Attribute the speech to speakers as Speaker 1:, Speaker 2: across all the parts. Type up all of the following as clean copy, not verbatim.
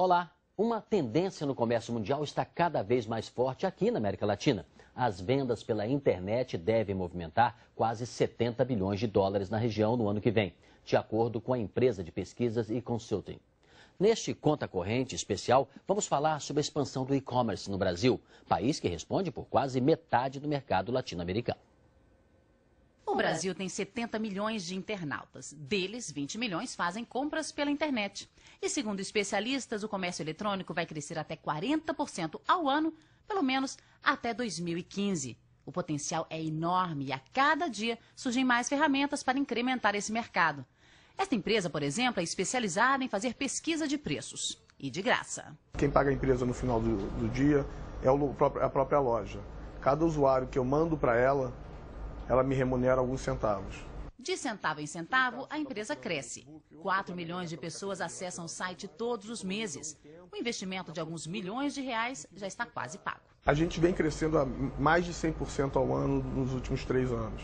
Speaker 1: Olá! Uma tendência no comércio mundial está cada vez mais forte aqui na América Latina. As vendas pela internet devem movimentar quase 70 bilhões de dólares na região no ano que vem, de acordo com a empresa de pesquisas e consulting. Neste Conta Corrente especial, vamos falar sobre a expansão do e-commerce no Brasil, país que responde por quase metade do mercado latino-americano.
Speaker 2: O Brasil tem 70 milhões de internautas. Deles, 20 milhões fazem compras pela internet. E segundo especialistas, o comércio eletrônico vai crescer até 40% ao ano, pelo menos até 2015. O potencial é enorme e a cada dia surgem mais ferramentas para incrementar esse mercado. Esta empresa, por exemplo, é especializada em fazer pesquisa de preços. E de graça.
Speaker 3: Quem paga a empresa no final do dia é a própria loja. Cada usuário que eu mando para ela me remunera alguns centavos.
Speaker 2: De centavo em centavo, a empresa cresce. 4 milhões de pessoas acessam o site todos os meses. O investimento de alguns milhões de reais já está quase pago.
Speaker 3: A gente vem crescendo a mais de 100% ao ano nos últimos 3 anos.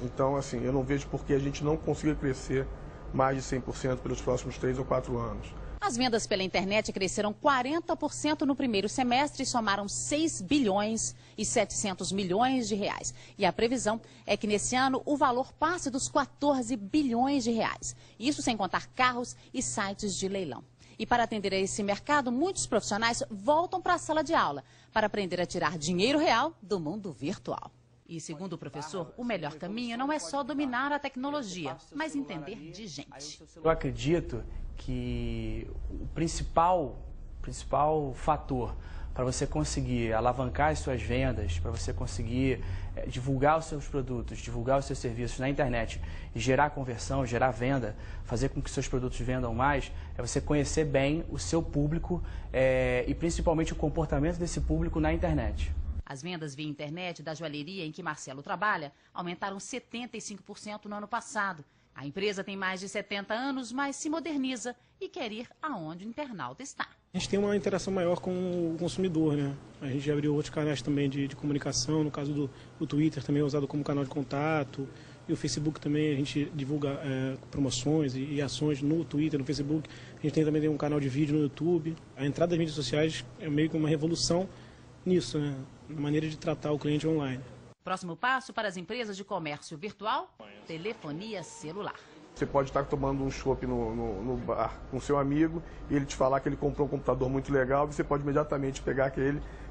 Speaker 3: Então, assim, eu não vejo por que a gente não consiga crescer mais de 100% pelos próximos 3 ou 4 anos.
Speaker 2: As vendas pela internet cresceram 40% no primeiro semestre e somaram 6 bilhões e 700 milhões de reais. E a previsão é que nesse ano o valor passe dos 14 bilhões de reais. Isso sem contar carros e sites de leilão. E para atender a esse mercado, muitos profissionais voltam para a sala de aula para aprender a tirar dinheiro real do mundo virtual. E segundo o professor, o melhor caminho não é só dominar a tecnologia, mas entender de gente.
Speaker 4: Eu acredito que o principal fator para você conseguir alavancar as suas vendas, para você conseguir divulgar os seus produtos, divulgar os seus serviços na internet e gerar conversão, gerar venda, fazer com que seus produtos vendam mais, é você conhecer bem o seu público e principalmente o comportamento desse público na internet.
Speaker 2: As vendas via internet da joalheria em que Marcelo trabalha aumentaram 75% no ano passado. A empresa tem mais de 70 anos, mas se moderniza e quer ir aonde o internauta está.
Speaker 5: A gente tem uma interação maior com o consumidor, né? A gente já abriu outros canais também de comunicação, no caso do Twitter também é usado como canal de contato. E o Facebook também, a gente divulga promoções e ações no Twitter, no Facebook. A gente também tem um canal de vídeo no YouTube. A entrada das mídias sociais é meio que uma revolução nisso, né? Na maneira de tratar o cliente online.
Speaker 2: Próximo passo para as empresas de comércio virtual, telefonia celular.
Speaker 3: Você pode estar tomando um chopp no bar com seu amigo e ele te falar que ele comprou um computador muito legal, você pode imediatamente pegar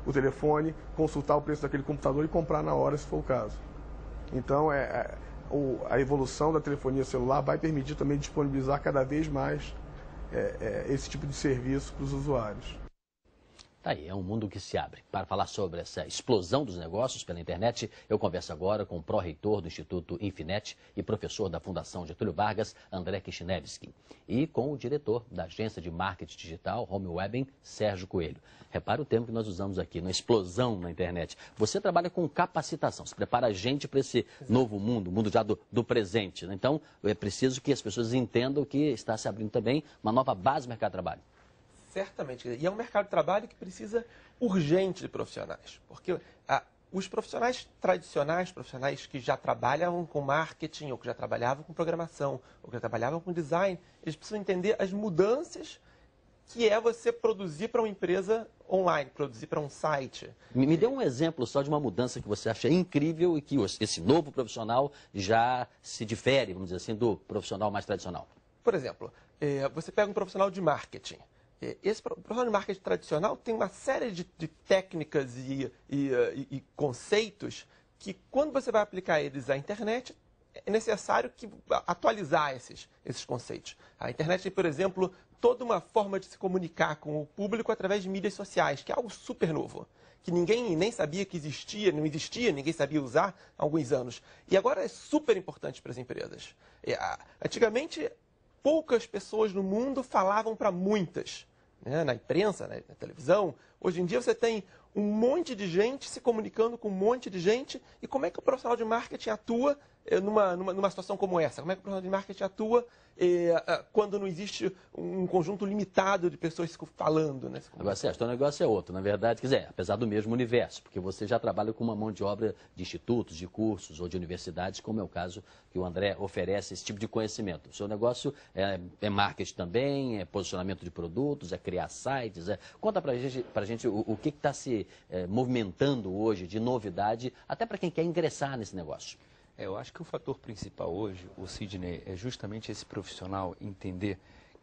Speaker 3: o telefone, consultar o preço daquele computador e comprar na hora, se for o caso. Então, a evolução da telefonia celular vai permitir também disponibilizar cada vez mais esse tipo de serviço para os usuários.
Speaker 1: Tá aí, é um mundo que se abre. Para falar sobre essa explosão dos negócios pela internet, eu converso agora com o pró-reitor do Instituto Infinet e professor da Fundação Getúlio Vargas, André Kishinevski, e com o diretor da agência de marketing digital, Home Webbing, Sérgio Coelho. Repara o termo que nós usamos aqui, uma explosão na internet. Você trabalha com capacitação, você prepara a gente para esse novo mundo, o mundo já do presente, né? Então, é preciso que as pessoas entendam que está se abrindo também uma nova base no mercado de trabalho.
Speaker 6: Certamente. E é um mercado de trabalho que precisa urgente de profissionais. Porque os profissionais tradicionais, profissionais que já trabalhavam com marketing, ou que já trabalhavam com programação, ou que já trabalhavam com design, eles precisam entender as mudanças que é você produzir para uma empresa online, produzir para um site.
Speaker 1: Me dê um exemplo só de uma mudança que você acha incrível e que esse novo profissional já se difere, vamos dizer assim, do profissional mais tradicional.
Speaker 6: Por exemplo, você pega um profissional de marketing. Esse profissional de marketing tradicional tem uma série de técnicas e conceitos que, quando você vai aplicar eles à internet, é necessário atualizar esses conceitos. A internet tem, por exemplo, toda uma forma de se comunicar com o público através de mídias sociais, que é algo super novo, que ninguém nem sabia que existia, não existia, ninguém sabia usar há alguns anos. E agora é super importante para as empresas. Antigamente, poucas pessoas no mundo falavam para muitas, né, na imprensa, na televisão. Hoje em dia você tem um monte de gente se comunicando com um monte de gente. E como é que o profissional de marketing atua numa situação como essa? Como é que o profissional de marketing atua quando não existe um conjunto limitado de pessoas falando, né?
Speaker 1: Agora, Sérgio, o negócio é outro. Na verdade, quer dizer, apesar do mesmo universo, porque você já trabalha com uma mão de obra de institutos, de cursos ou de universidades, como é o caso que o André oferece esse tipo de conhecimento. O seu negócio é marketing também, é posicionamento de produtos, é criar sites. Conta pra gente o que está se movimentando hoje de novidade, até para quem quer ingressar nesse negócio.
Speaker 7: Eu acho que o fator principal hoje, o Sidney, é justamente esse profissional entender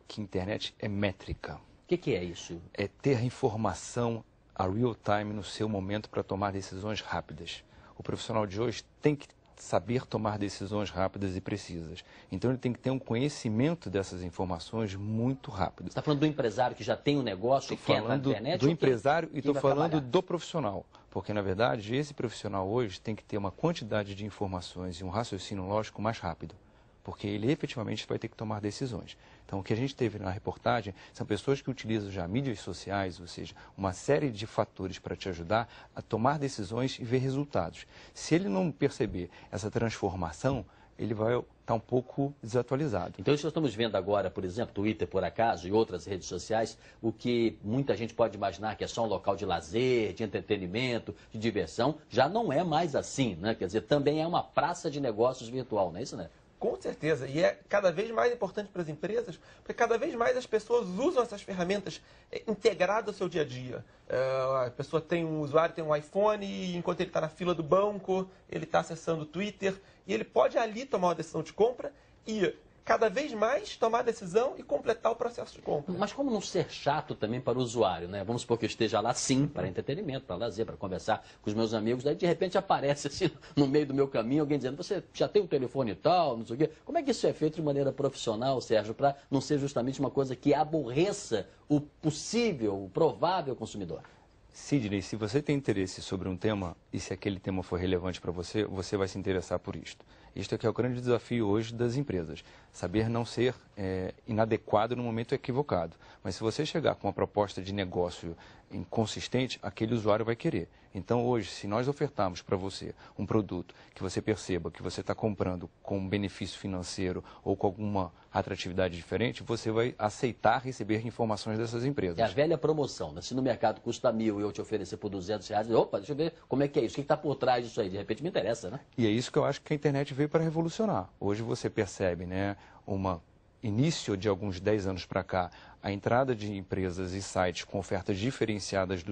Speaker 7: que internet é métrica.
Speaker 1: O que é isso?
Speaker 7: É ter informação a real time no seu momento para tomar decisões rápidas. O profissional de hoje tem que saber tomar decisões rápidas e precisas. Então ele tem que ter um conhecimento dessas informações muito rápido.
Speaker 1: Você está falando do empresário que já tem um negócio e quer entrar na internet?
Speaker 7: Do empresário e estou falando do profissional. Porque, na verdade, esse profissional hoje tem que ter uma quantidade de informações e um raciocínio lógico mais rápido. Porque ele efetivamente vai ter que tomar decisões. Então, o que a gente teve na reportagem são pessoas que utilizam já mídias sociais, ou seja, uma série de fatores para te ajudar a tomar decisões e ver resultados. Se ele não perceber essa transformação, ele vai estar um pouco desatualizado.
Speaker 1: Então, isso nós estamos vendo agora, por exemplo, Twitter, por acaso, e outras redes sociais, o que muita gente pode imaginar que é só um local de lazer, de entretenimento, de diversão, já não é mais assim, né? Quer dizer, também é uma praça de negócios virtual, não é isso, né?
Speaker 6: Com certeza, e é cada vez mais importante para as empresas, porque cada vez mais as pessoas usam essas ferramentas integradas ao seu dia a dia. A pessoa o usuário tem um iPhone e enquanto ele está na fila do banco, ele está acessando o Twitter e ele pode ali tomar uma decisão de compra e cada vez mais tomar a decisão e completar o processo de compra.
Speaker 1: Mas como não ser chato também para o usuário, né? Vamos supor que eu esteja lá, sim, para entretenimento, para lazer, para conversar com os meus amigos, daí de repente aparece assim, no meio do meu caminho alguém dizendo, você já tem um telefone e tal, não sei o quê. Como é que isso é feito de maneira profissional, Sérgio, para não ser justamente uma coisa que aborreça o possível, o provável consumidor?
Speaker 7: Sidney, se você tem interesse sobre um tema e se aquele tema for relevante para você, você vai se interessar por isto. Isto é que é o grande desafio hoje das empresas. Saber não ser inadequado no momento equivocado. Mas se você chegar com uma proposta de negócio inconsistente, aquele usuário vai querer. Então hoje, se nós ofertarmos para você um produto que você perceba que você está comprando com um benefício financeiro ou com alguma atratividade diferente, você vai aceitar receber informações dessas empresas.
Speaker 1: É a velha promoção, né? Se no mercado custa 1.000 e eu te oferecer por R$200, opa, deixa eu ver como é que é isso, o que está por trás disso aí, de repente me interessa, né?
Speaker 7: E é isso que eu acho que a internet veio para revolucionar. Hoje você percebe, né, início de alguns 10 anos para cá, a entrada de empresas e sites com ofertas diferenciadas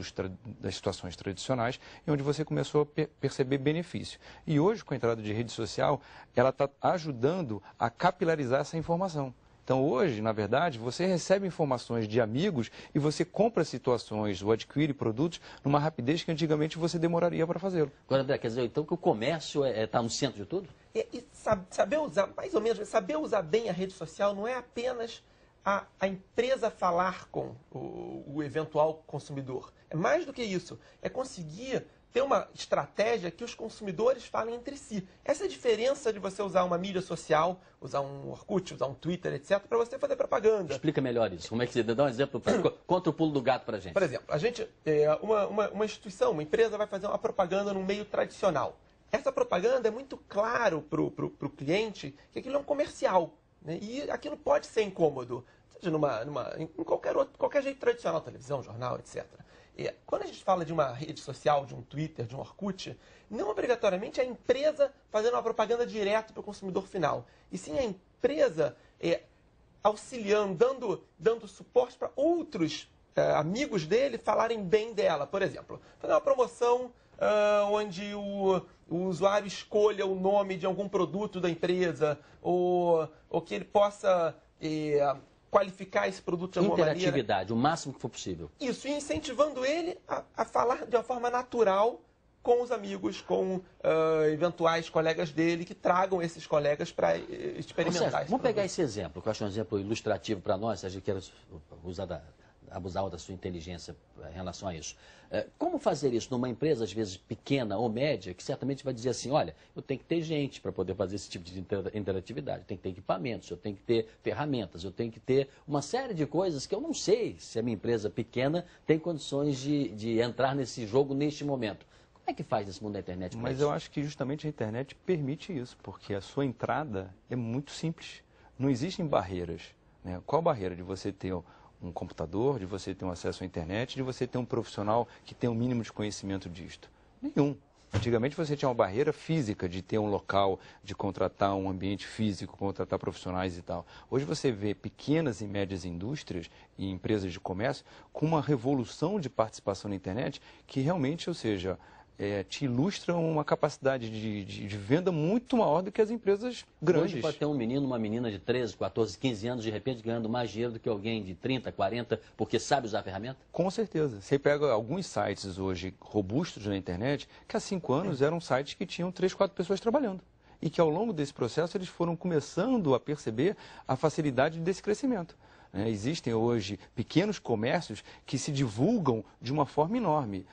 Speaker 7: das situações tradicionais, e onde você começou a perceber benefício. E hoje, com a entrada de rede social, ela está ajudando a capilarizar essa informação. Então, hoje, na verdade, você recebe informações de amigos e você compra situações ou adquire produtos numa rapidez que antigamente você demoraria para fazê-lo.
Speaker 1: Agora, André, quer dizer, então que o comércio está no centro de tudo?
Speaker 6: E saber usar, mais ou menos, saber usar bem a rede social não é apenas a empresa falar com o eventual consumidor. É mais do que isso. É conseguir ter uma estratégia que os consumidores falem entre si. Essa é a diferença de você usar uma mídia social, usar um Orkut, usar um Twitter, etc., para você fazer propaganda.
Speaker 1: Explica melhor isso. Como é que você dá um exemplo contra o pulo do gato para a gente?
Speaker 6: Por exemplo, a gente, uma instituição, uma empresa vai fazer uma propaganda num meio tradicional. Essa propaganda é muito claro para o cliente que aquilo é um comercial, né? E aquilo pode ser incômodo, seja em qualquer jeito tradicional, televisão, jornal, etc. E quando a gente fala de uma rede social, de um Twitter, de um Orkut, não obrigatoriamente é a empresa fazendo uma propaganda direto para o consumidor final, e sim a empresa auxiliando, dando suporte para outros amigos dele falarem bem dela. Por exemplo, fazer uma promoção onde o usuário escolha o nome de algum produto da empresa, ou que ele possa qualificar esse produto de alguma maneira.
Speaker 1: Interatividade, o máximo que for possível.
Speaker 6: Isso, e incentivando ele a falar de uma forma natural com os amigos, com eventuais colegas dele, que tragam esses colegas para experimentar.
Speaker 1: Vamos pegar esse exemplo, que eu acho um exemplo ilustrativo para nós, a gente quer usar abusavam da sua inteligência em relação a isso. Como fazer isso numa empresa, às vezes, pequena ou média, que certamente vai dizer assim, olha, eu tenho que ter gente para poder fazer esse tipo de interatividade, eu tenho que ter equipamentos, eu tenho que ter ferramentas, eu tenho que ter uma série de coisas que eu não sei se a minha empresa pequena tem condições de entrar nesse jogo neste momento. Como é que faz nesse mundo da internet?
Speaker 7: Mas eu acho que justamente a internet permite isso, porque a sua entrada é muito simples. Não existem barreiras, né? Qual barreira de você ter um computador, de você ter um acesso à internet, de você ter um profissional que tem um mínimo de conhecimento disto? Nenhum. Antigamente você tinha uma barreira física de ter um local, de contratar um ambiente físico, contratar profissionais e tal. Hoje você vê pequenas e médias indústrias e empresas de comércio com uma revolução de participação na internet que realmente, ou seja, te ilustram uma capacidade de venda muito maior do que as empresas grandes.
Speaker 1: Hoje pode ter um menino, uma menina de 13, 14, 15 anos, de repente ganhando mais dinheiro do que alguém de 30, 40, porque sabe usar a ferramenta?
Speaker 7: Com certeza. Você pega alguns sites hoje robustos na internet, que há 5 anos eram sites que tinham 3, 4 pessoas trabalhando. E que ao longo desse processo eles foram começando a perceber a facilidade desse crescimento. Existem hoje pequenos comércios que se divulgam de uma forma enorme.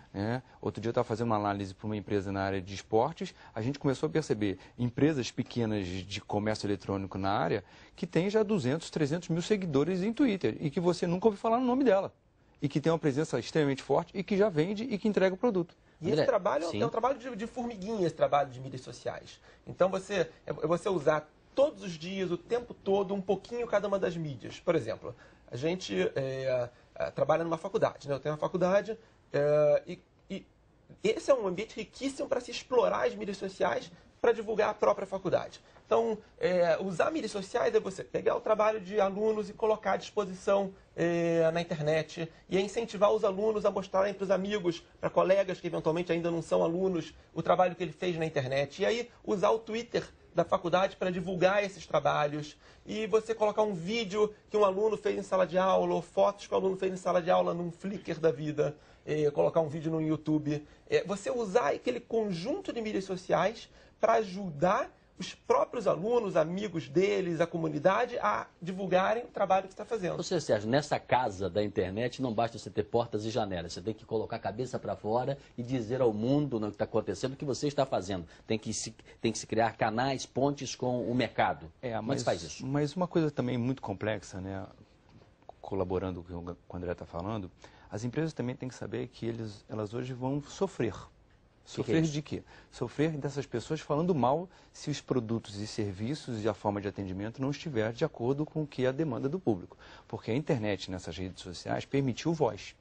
Speaker 7: Outro dia eu estava fazendo uma análise para uma empresa na área de esportes, a gente começou a perceber empresas pequenas de comércio eletrônico na área que tem já 200, 300 mil seguidores em Twitter e que você nunca ouviu falar no nome dela. E que tem uma presença extremamente forte e que já vende e que entrega o produto.
Speaker 6: E esse trabalho é um trabalho de formiguinha, esse trabalho de mídias sociais. Então você usar todos os dias, o tempo todo, um pouquinho cada uma das mídias. Por exemplo, a gente trabalha numa faculdade, né? Eu tenho uma faculdade e esse é um ambiente riquíssimo para se explorar as mídias sociais para divulgar a própria faculdade. Então, usar mídias sociais é você pegar o trabalho de alunos e colocar à disposição na internet e incentivar os alunos a mostrarem para os amigos, para colegas que eventualmente ainda não são alunos, o trabalho que ele fez na internet. E aí, usar o Twitter da faculdade para divulgar esses trabalhos e você colocar um vídeo que um aluno fez em sala de aula ou fotos que o aluno fez em sala de aula num Flickr da vida, colocar um vídeo no YouTube. Você usar aquele conjunto de mídias sociais para ajudar os próprios alunos, amigos deles, a comunidade, a divulgarem o trabalho que está fazendo.
Speaker 1: Ou seja, Sérgio, nessa casa da internet não basta você ter portas e janelas, você tem que colocar a cabeça para fora e dizer ao mundo o que está acontecendo, o que você está fazendo. Tem que se criar canais, pontes com o mercado. Como é que faz isso?
Speaker 7: Mas uma coisa também muito complexa, né? Colaborando com o que o André está falando, as empresas também têm que saber que elas hoje vão sofrer. Sofrer de quê? Sofrer dessas pessoas falando mal se os produtos e serviços e a forma de atendimento não estiver de acordo com o que é a demanda do público. Porque a internet nessas redes sociais permitiu voz.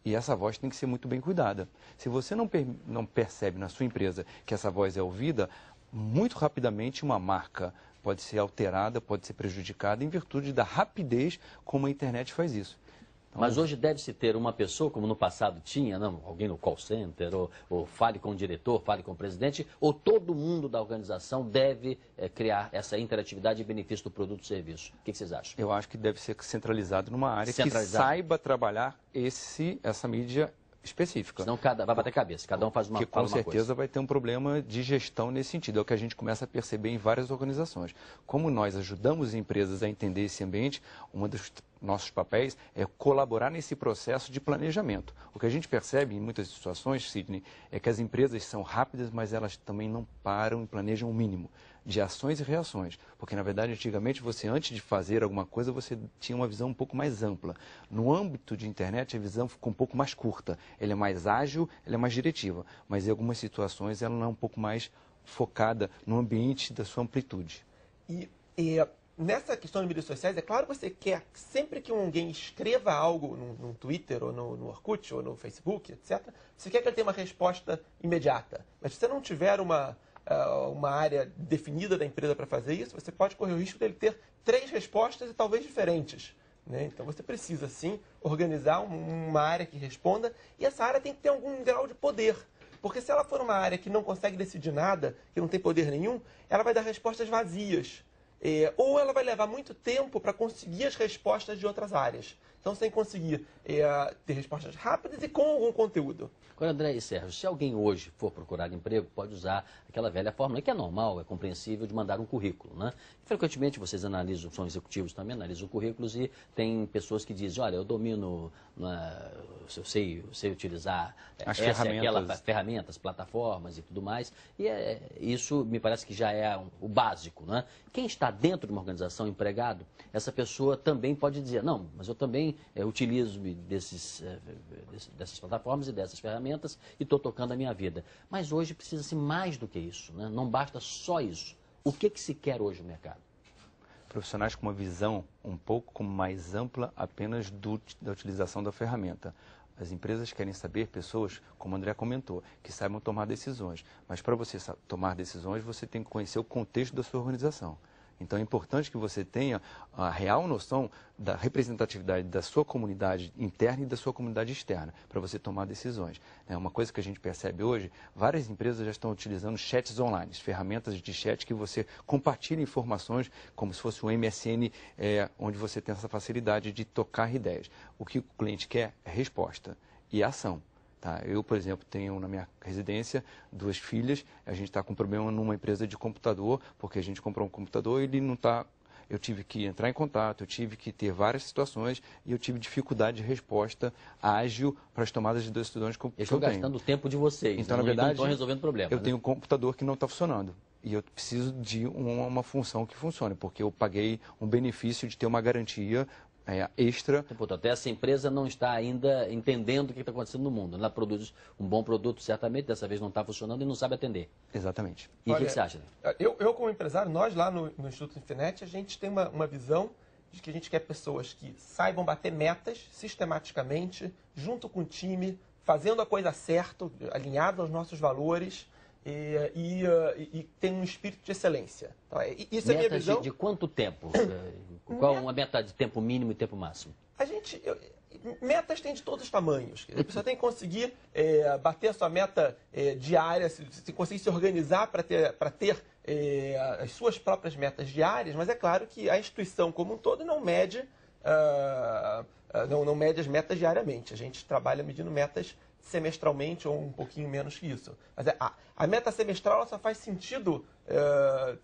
Speaker 7: E essa voz tem que ser muito bem cuidada. Se você não percebe na sua empresa que essa voz é ouvida, muito rapidamente uma marca pode ser alterada, pode ser prejudicada em virtude da rapidez como a internet faz isso.
Speaker 1: Mas hoje deve-se ter uma pessoa, como no passado tinha, não, alguém no call center, ou fale com o diretor, fale com o presidente, ou todo mundo da organização deve criar essa interatividade em benefício do produto e serviço. O que vocês acham?
Speaker 7: Eu acho que deve ser centralizado numa área que saiba trabalhar essa mídia específica.
Speaker 1: Senão vai bater cabeça, cada um faz uma coisa.
Speaker 7: Porque com certeza vai ter um problema de gestão nesse sentido. É o que a gente começa a perceber em várias organizações. Como nós ajudamos empresas a entender esse ambiente, um dos nossos papéis é colaborar nesse processo de planejamento. O que a gente percebe em muitas situações, Sidney, é que as empresas são rápidas, mas elas também não param e planejam o mínimo de ações e reações. Porque, na verdade, antigamente, você, antes de fazer alguma coisa, você tinha uma visão um pouco mais ampla. No âmbito de internet, a visão ficou um pouco mais curta. Ela é mais ágil, ela é mais diretiva. Mas, em algumas situações, ela não é um pouco mais focada no ambiente da sua amplitude.
Speaker 6: E nessa questão de mídias sociais, é claro que você quer, sempre que alguém escreva algo no Twitter, ou no Orkut, ou no Facebook, etc., você quer que ele tenha uma resposta imediata. Mas se você não tiver uma área definida da empresa para fazer isso, você pode correr o risco dele ter 3 respostas e talvez diferentes. Né? Então você precisa, sim, organizar uma área que responda, e essa área tem que ter algum grau de poder. Porque se ela for uma área que não consegue decidir nada, que não tem poder nenhum, ela vai dar respostas vazias. Ou ela vai levar muito tempo para conseguir as respostas de outras áreas. Então, sem conseguir ter respostas rápidas e com algum conteúdo.
Speaker 1: Agora, André e Sérgio, se alguém hoje for procurar emprego, pode usar aquela velha fórmula, que é normal, é compreensível, de mandar um currículo, né? Frequentemente vocês analisam, são executivos também, analisam currículos e tem pessoas que dizem, olha, eu domino, eu sei utilizar ferramentas, plataformas e tudo mais, e isso me parece que já é o básico, né? Quem está dentro de uma organização, empregado, essa pessoa também pode dizer, não, mas eu também utilizo dessas plataformas e dessas ferramentas e estou tocando a minha vida. Mas hoje precisa-se mais do que isso, né? Não basta só isso. O que se quer hoje no mercado?
Speaker 7: Profissionais com uma visão um pouco mais ampla apenas da utilização da ferramenta. As empresas querem saber pessoas, como o André comentou, que saibam tomar decisões. Mas para você tomar decisões, você tem que conhecer o contexto da sua organização. Então é importante que você tenha a real noção da representatividade da sua comunidade interna e da sua comunidade externa, para você tomar decisões. É uma coisa que a gente percebe hoje, várias empresas já estão utilizando chats online, ferramentas de chat que você compartilha informações como se fosse um MSN, onde você tem essa facilidade de tocar ideias. O que o cliente quer é resposta e ação. Tá? Eu, por exemplo, tenho na minha residência 2 filhas, a gente está com problema numa empresa de computador, porque a gente comprou um computador e ele não está... Eu tive que entrar em contato, eu tive que ter várias situações e eu tive dificuldade de resposta ágil para as tomadas de decisões que eu tenho.
Speaker 1: Estão gastando o tempo de vocês,
Speaker 7: então,
Speaker 1: né?
Speaker 7: Na verdade,
Speaker 1: não estão resolvendo o problema.
Speaker 7: Eu tenho um computador que não está funcionando e eu preciso de uma função que funcione, porque eu paguei um benefício de ter uma garantia extra.
Speaker 1: Até essa empresa não está ainda entendendo o que está acontecendo no mundo. Ela produz um bom produto, certamente, dessa vez não está funcionando e não sabe atender.
Speaker 7: Exatamente.
Speaker 1: E o que você acha?
Speaker 6: Eu, como empresário, nós lá no Instituto Infinet, a gente tem uma visão de que a gente quer pessoas que saibam bater metas sistematicamente, junto com o time, fazendo a coisa certa, alinhado aos nossos valores, e tem um espírito de excelência. Então, isso é a minha visão.
Speaker 1: De quanto tempo? Qual uma meta de tempo mínimo e tempo máximo?
Speaker 6: Metas tem de todos os tamanhos. A pessoa tem que conseguir bater a sua meta diária, se conseguir se organizar para ter as suas próprias metas diárias, mas é claro que a instituição como um todo não mede as metas diariamente. A gente trabalha medindo metas semestralmente ou um pouquinho menos que isso. Mas a meta semestral ela só faz sentido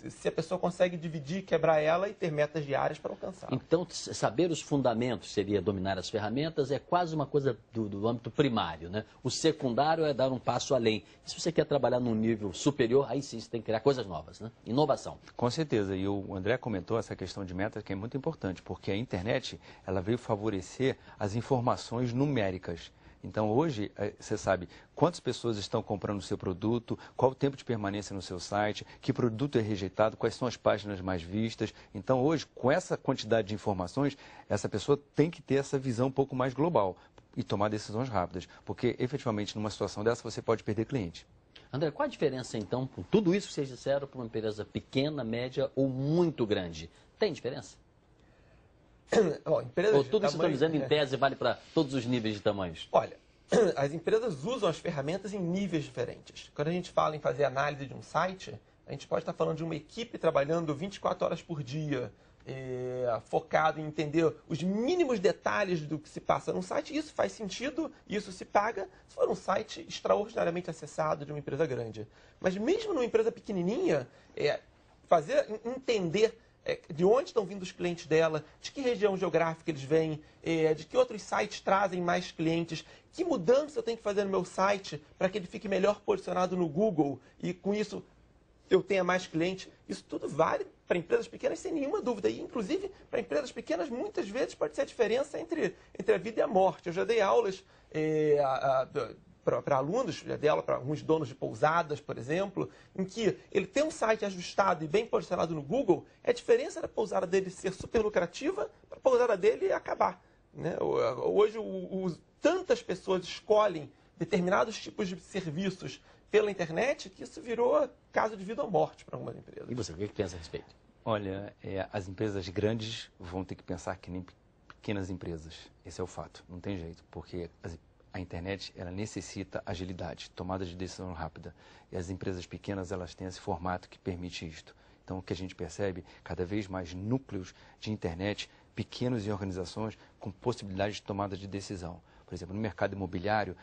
Speaker 6: se a pessoa consegue dividir, quebrar ela e ter metas diárias para alcançar.
Speaker 1: Então, saber os fundamentos seria dominar as ferramentas, é quase uma coisa do âmbito primário, né? O secundário é dar um passo além. E se você quer trabalhar num nível superior, aí sim você tem que criar coisas novas, né? Inovação.
Speaker 7: Com certeza. E o André comentou essa questão de metas que é muito importante, porque a internet ela veio favorecer as informações numéricas. Então, hoje, você sabe quantas pessoas estão comprando o seu produto, qual o tempo de permanência no seu site, que produto é rejeitado, quais são as páginas mais vistas. Então, hoje, com essa quantidade de informações, essa pessoa tem que ter essa visão um pouco mais global e tomar decisões rápidas, porque, efetivamente, numa situação dessa, você pode perder cliente.
Speaker 1: André, qual a diferença, então, com tudo isso que vocês disseram, para uma empresa pequena, média ou muito grande? Tem diferença? Ou tudo isso que estão dizendo em tese vale para todos os níveis de tamanhos?
Speaker 6: Olha, as empresas usam as ferramentas em níveis diferentes. Quando a gente fala em fazer análise de um site, a gente pode estar falando de uma equipe trabalhando 24 horas por dia, focado em entender os mínimos detalhes do que se passa num site. Isso faz sentido, isso se paga se for um site extraordinariamente acessado de uma empresa grande. Mas mesmo numa empresa pequenininha, entender de onde estão vindo os clientes dela, de que região geográfica eles vêm, de que outros sites trazem mais clientes, que mudança eu tenho que fazer no meu site para que ele fique melhor posicionado no Google e com isso eu tenha mais clientes. Isso tudo vale para empresas pequenas sem nenhuma dúvida. E, inclusive, para empresas pequenas, muitas vezes pode ser a diferença entre a vida e a morte. Eu já dei aulas para alunos, já dei aula para alguns donos de pousadas, por exemplo, em que ele tem um site ajustado e bem posicionado no Google, é a diferença da pousada dele ser super lucrativa para a pousada dele acabar. Né? Hoje, tantas pessoas escolhem determinados tipos de serviços pela internet que isso virou caso de vida ou morte para algumas empresas.
Speaker 1: E você, o que pensa a respeito?
Speaker 7: Olha, as empresas grandes vão ter que pensar que nem pequenas empresas. Esse é o fato, não tem jeito, porque a internet ela necessita agilidade, tomada de decisão rápida. E as empresas pequenas elas têm esse formato que permite isto. Então, o que a gente percebe, cada vez mais núcleos de internet pequenos em organizações com possibilidade de tomada de decisão. Por exemplo, no mercado imobiliário,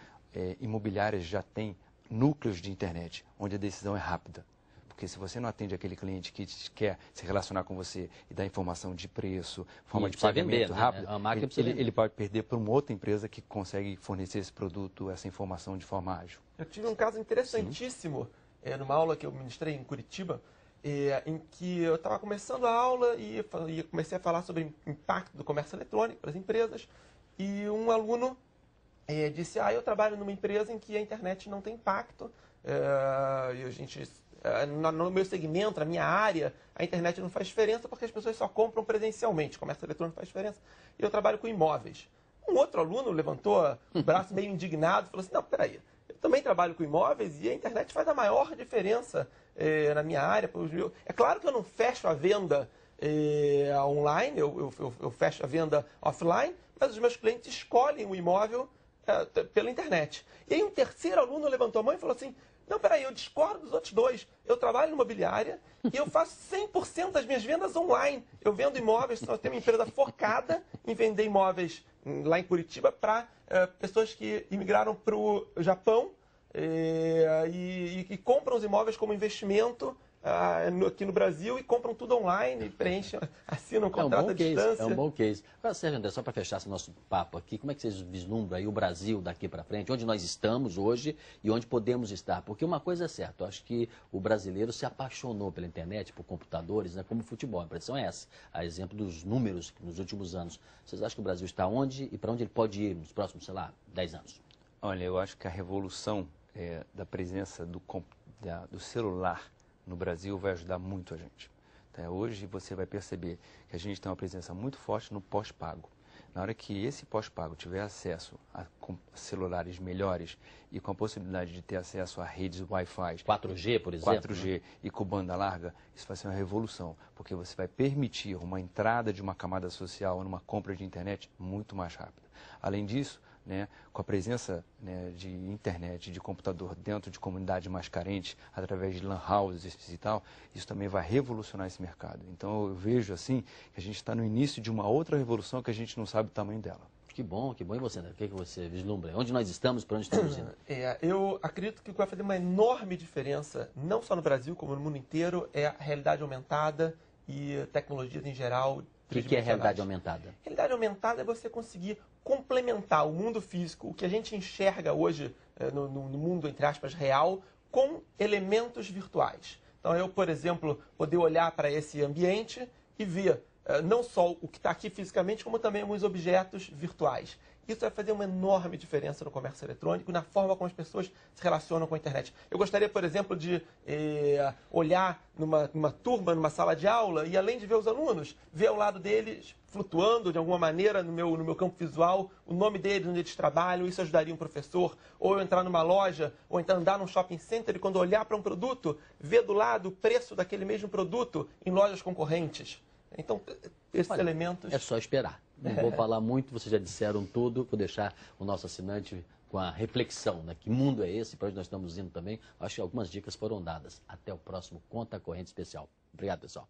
Speaker 7: imobiliárias já têm núcleos de internet, onde a decisão é rápida. Porque se você não atende aquele cliente que quer se relacionar com você e dar informação de preço, forma de pagamento rápido, ele pode perder para uma outra empresa que consegue fornecer esse produto, essa informação de forma ágil.
Speaker 6: Eu tive um caso interessantíssimo numa aula que eu ministrei em Curitiba, em que eu estava começando a aula e comecei a falar sobre o impacto do comércio eletrônico para as empresas, e um aluno disse, eu trabalho numa empresa em que a internet não tem impacto, e a gente... No meu segmento, na minha área, a internet não faz diferença porque as pessoas só compram presencialmente. O comércio eletrônico faz diferença. E eu trabalho com imóveis. Um outro aluno levantou o braço meio indignado e falou assim, não, peraí, eu também trabalho com imóveis e a internet faz a maior diferença na minha área. É claro que eu não fecho a venda online, eu fecho a venda offline, mas os meus clientes escolhem o imóvel pela internet. E aí um terceiro aluno levantou a mão e falou assim, não, peraí, eu discordo dos outros dois. Eu trabalho em imobiliária e eu faço 100% das minhas vendas online. Eu vendo imóveis, eu tenho uma empresa focada em vender imóveis lá em Curitiba para pessoas que imigraram para o Japão e compram os imóveis como investimento aqui no Brasil e compram tudo online, preenchem, assinam um contrato à distância.
Speaker 1: É um bom case. Agora, Sérgio André, só para fechar esse nosso papo aqui, como é que vocês vislumbram aí o Brasil daqui para frente? Onde nós estamos hoje e onde podemos estar? Porque uma coisa é certa, eu acho que o brasileiro se apaixonou pela internet, por computadores, né, como futebol. A impressão é essa, a exemplo dos números nos últimos anos. Vocês acham que o Brasil está onde e para onde ele pode ir nos próximos, sei lá, 10 anos?
Speaker 7: Olha, eu acho que a revolução da presença do celular no Brasil vai ajudar muito a gente. Hoje você vai perceber que a gente tem uma presença muito forte no pós-pago. Na hora que esse pós-pago tiver acesso a celulares melhores e com a possibilidade de ter acesso a redes Wi-Fi,
Speaker 1: 4G, por exemplo,
Speaker 7: 4G e com banda larga, isso vai ser uma revolução, porque você vai permitir uma entrada de uma camada social numa compra de internet muito mais rápida. Além disso, com a presença de internet, de computador dentro de comunidades mais carentes, através de lan houses e tal, isso também vai revolucionar esse mercado. Então eu vejo assim que a gente está no início de uma outra revolução que a gente não sabe o tamanho dela.
Speaker 1: Que bom, e você, né? O que você vislumbra? Onde nós estamos, para onde estamos indo?
Speaker 6: Eu acredito que o que vai fazer uma enorme diferença, não só no Brasil, como no mundo inteiro, é a realidade aumentada e tecnologias em geral.
Speaker 1: O que é realidade aumentada?
Speaker 6: Realidade aumentada é você conseguir complementar o mundo físico, o que a gente enxerga hoje no mundo, entre aspas, real, com elementos virtuais. Então, eu, por exemplo, poder olhar para esse ambiente e ver não só o que está aqui fisicamente, como também alguns objetos virtuais. Isso vai fazer uma enorme diferença no comércio eletrônico, na forma como as pessoas se relacionam com a internet. Eu gostaria, por exemplo, de olhar numa turma, numa sala de aula, e além de ver os alunos, ver ao lado deles, flutuando de alguma maneira no meu campo visual, o nome deles, onde eles trabalham. Isso ajudaria um professor. Ou eu entrar numa loja, ou então andar num shopping center e quando olhar para um produto, ver do lado o preço daquele mesmo produto em lojas concorrentes. Então, esses elementos...
Speaker 1: É só esperar. Não vou falar muito, vocês já disseram tudo. Vou deixar o nosso assinante com a reflexão, né? Que mundo é esse, para onde nós estamos indo também. Acho que algumas dicas foram dadas. Até o próximo Conta Corrente Especial. Obrigado, pessoal.